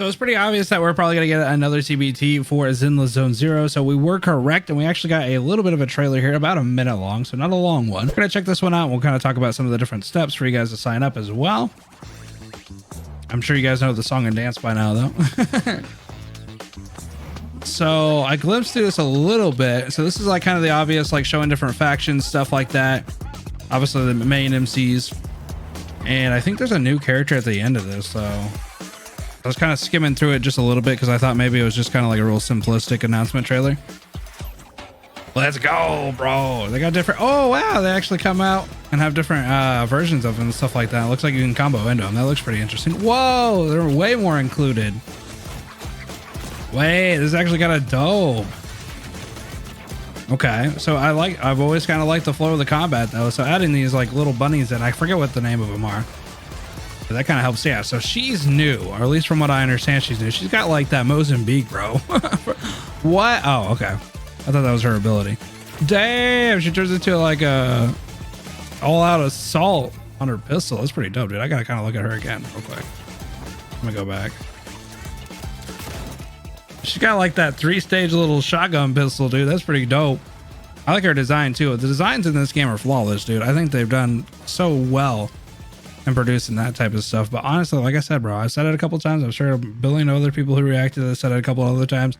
So it's pretty obvious that we're probably going to get another CBT for Zenless Zone Zero. So we were correct, and we actually got a little bit of a trailer here, about a minute long, so not a long one. We're going to check this one out. We'll kind of talk about some of the different steps for you guys to sign up as well. I'm sure you guys know the song and dance by now, though. So I glimpsed through this a little bit. So this is like kind of the obvious, like showing different factions, stuff like that. Obviously the main MCs. And I think there's a new character at the end of this, so I was kind of skimming through it just a little bit because I thought maybe it was just kind of like a real simplistic announcement trailer. Let's go, bro. They got different. Oh, wow. They actually come out and have different versions of them and stuff like that. It looks like you can combo into them. That looks pretty interesting. Whoa, they're way more included. Wait, this actually got a dope. Okay, so I've always kind of liked the flow of the combat though. So adding these like little bunnies in, I forget what the name of them are. But that kind of helps. Yeah, so she's new, or at least from what I understand, she's new. She's got like that Mozambique, bro. What? Oh, okay. I thought that was her ability. Damn, she turns into like a all-out assault on her pistol. That's pretty dope, dude. I gotta kind of look at her again real quick. Let me go back. She's got like that 3-stage little shotgun pistol, dude. That's pretty dope. I like her design too. The designs in this game are flawless, dude. I think they've done so well in producing that type of stuff. But honestly, like I said, bro, I said it a couple times. I'm sure a billion other people who reacted to this said it a couple other times.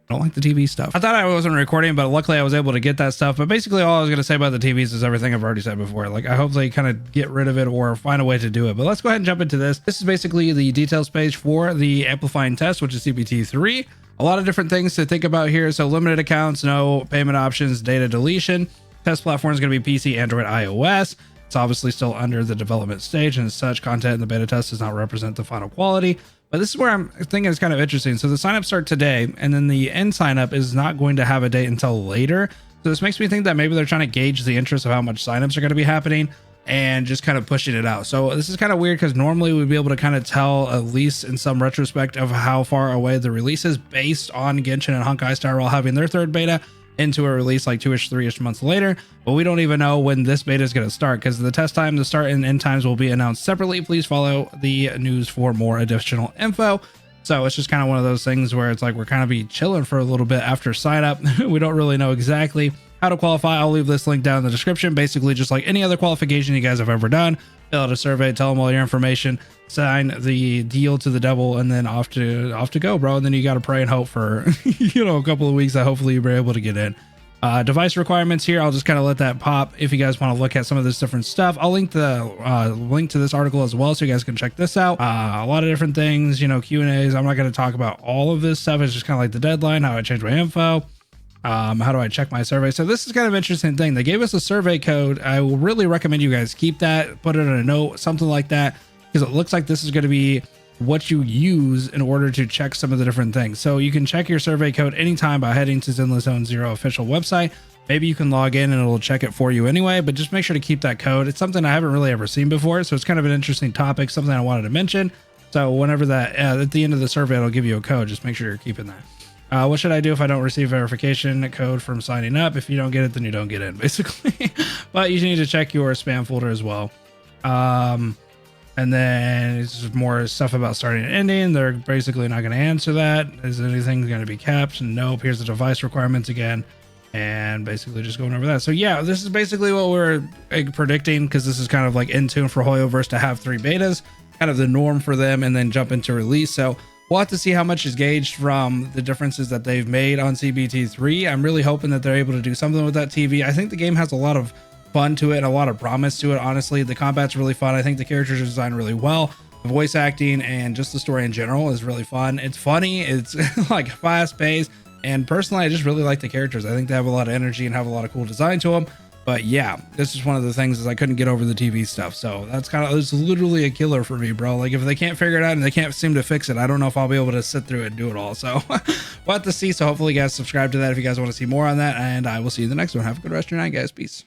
I don't like the TV stuff. I thought I wasn't recording, but luckily I was able to get that stuff. But basically all I was going to say about the TVs is everything I've already said before. Like, I hope they kind of get rid of it or find a way to do it. But let's go ahead and jump into this. This is basically the details page for the amplifying test, which is CBT 3. A lot of different things to think about here. So limited accounts, no payment options, data deletion. Test platform is going to be PC, Android, iOS. It's obviously still under the development stage, and as such, content in the beta test does not represent the final quality. But this is where I'm thinking it's kind of interesting. So the signups start today, and then the end signup is not going to have a date until later. So this makes me think that maybe they're trying to gauge the interest of how much signups are going to be happening and just kind of pushing it out. So this is kind of weird because normally we'd be able to kind of tell, at least in some retrospect, of how far away the release is based on Genshin and Honkai Star Rail having their third beta into a release like 2-ish, 3-ish months later. But we don't even know when this beta is going to start because the test time, the start and end times will be announced separately. Please follow the news for more additional info. So it's just kind of one of those things where it's like we're kind of be chilling for a little bit after sign up. We don't really know exactly how to qualify. I'll leave this link down in the description. Basically, just like any other qualification you guys have ever done, fill out a survey, tell them all your information, sign the deal to the devil, and then off to go, bro. And then you got to pray and hope for a couple of weeks that hopefully you'll be able to get in. Device requirements here, I'll just kind of let that pop if you guys want to look at some of this different stuff. I'll link the link to this article as well so you guys can check this out. A lot of different things, Q&As. I'm not going to talk about all of this stuff. It's just kind of like the deadline, how I change my info, how do I check my survey. So this is kind of an interesting thing. They gave us a survey code. I will really recommend you guys keep that, put it in a note, something like that, because it looks like this is going to be what you use in order to check some of the different things. So you can check your survey code anytime by heading to Zenless Zone Zero official website. Maybe you can log in and it'll check it for you anyway, but just make sure to keep that code. It's something I haven't really ever seen before, so it's kind of an interesting topic, something I wanted to mention. So whenever that at the end of the survey, it'll give you a code. Just make sure you're keeping that. What should I do if I don't receive verification code from signing up? If you don't get it, then you don't get in, basically. But you need to check your spam folder as well. And then it's more stuff about starting and ending. They're basically not going to answer that. Is anything going to be capped? Nope. Here's the device requirements again. And basically just going over that. So yeah, this is basically what we're predicting, because this is kind of like in tune for Hoyoverse to have 3 betas, kind of the norm for them, and then jump into release. So we'll have to see how much is gauged from the differences that they've made on CBT 3. I'm really hoping that they're able to do something with that TV. I think the game has a lot of fun to it and a lot of promise to it. Honestly, the combat's really fun. I think the characters are designed really well. The voice acting and just the story in general is really fun. It's funny. It's like fast paced. And personally, I just really like the characters. I think they have a lot of energy and have a lot of cool design to them. But yeah, this is one of the things is I couldn't get over the TV stuff. So that's it's literally a killer for me, bro. Like if they can't figure it out and they can't seem to fix it, I don't know if I'll be able to sit through it and do it all. So we'll have to see. So hopefully you guys subscribe to that if you guys want to see more on that. And I will see you in the next one. Have a good rest of your night, guys. Peace.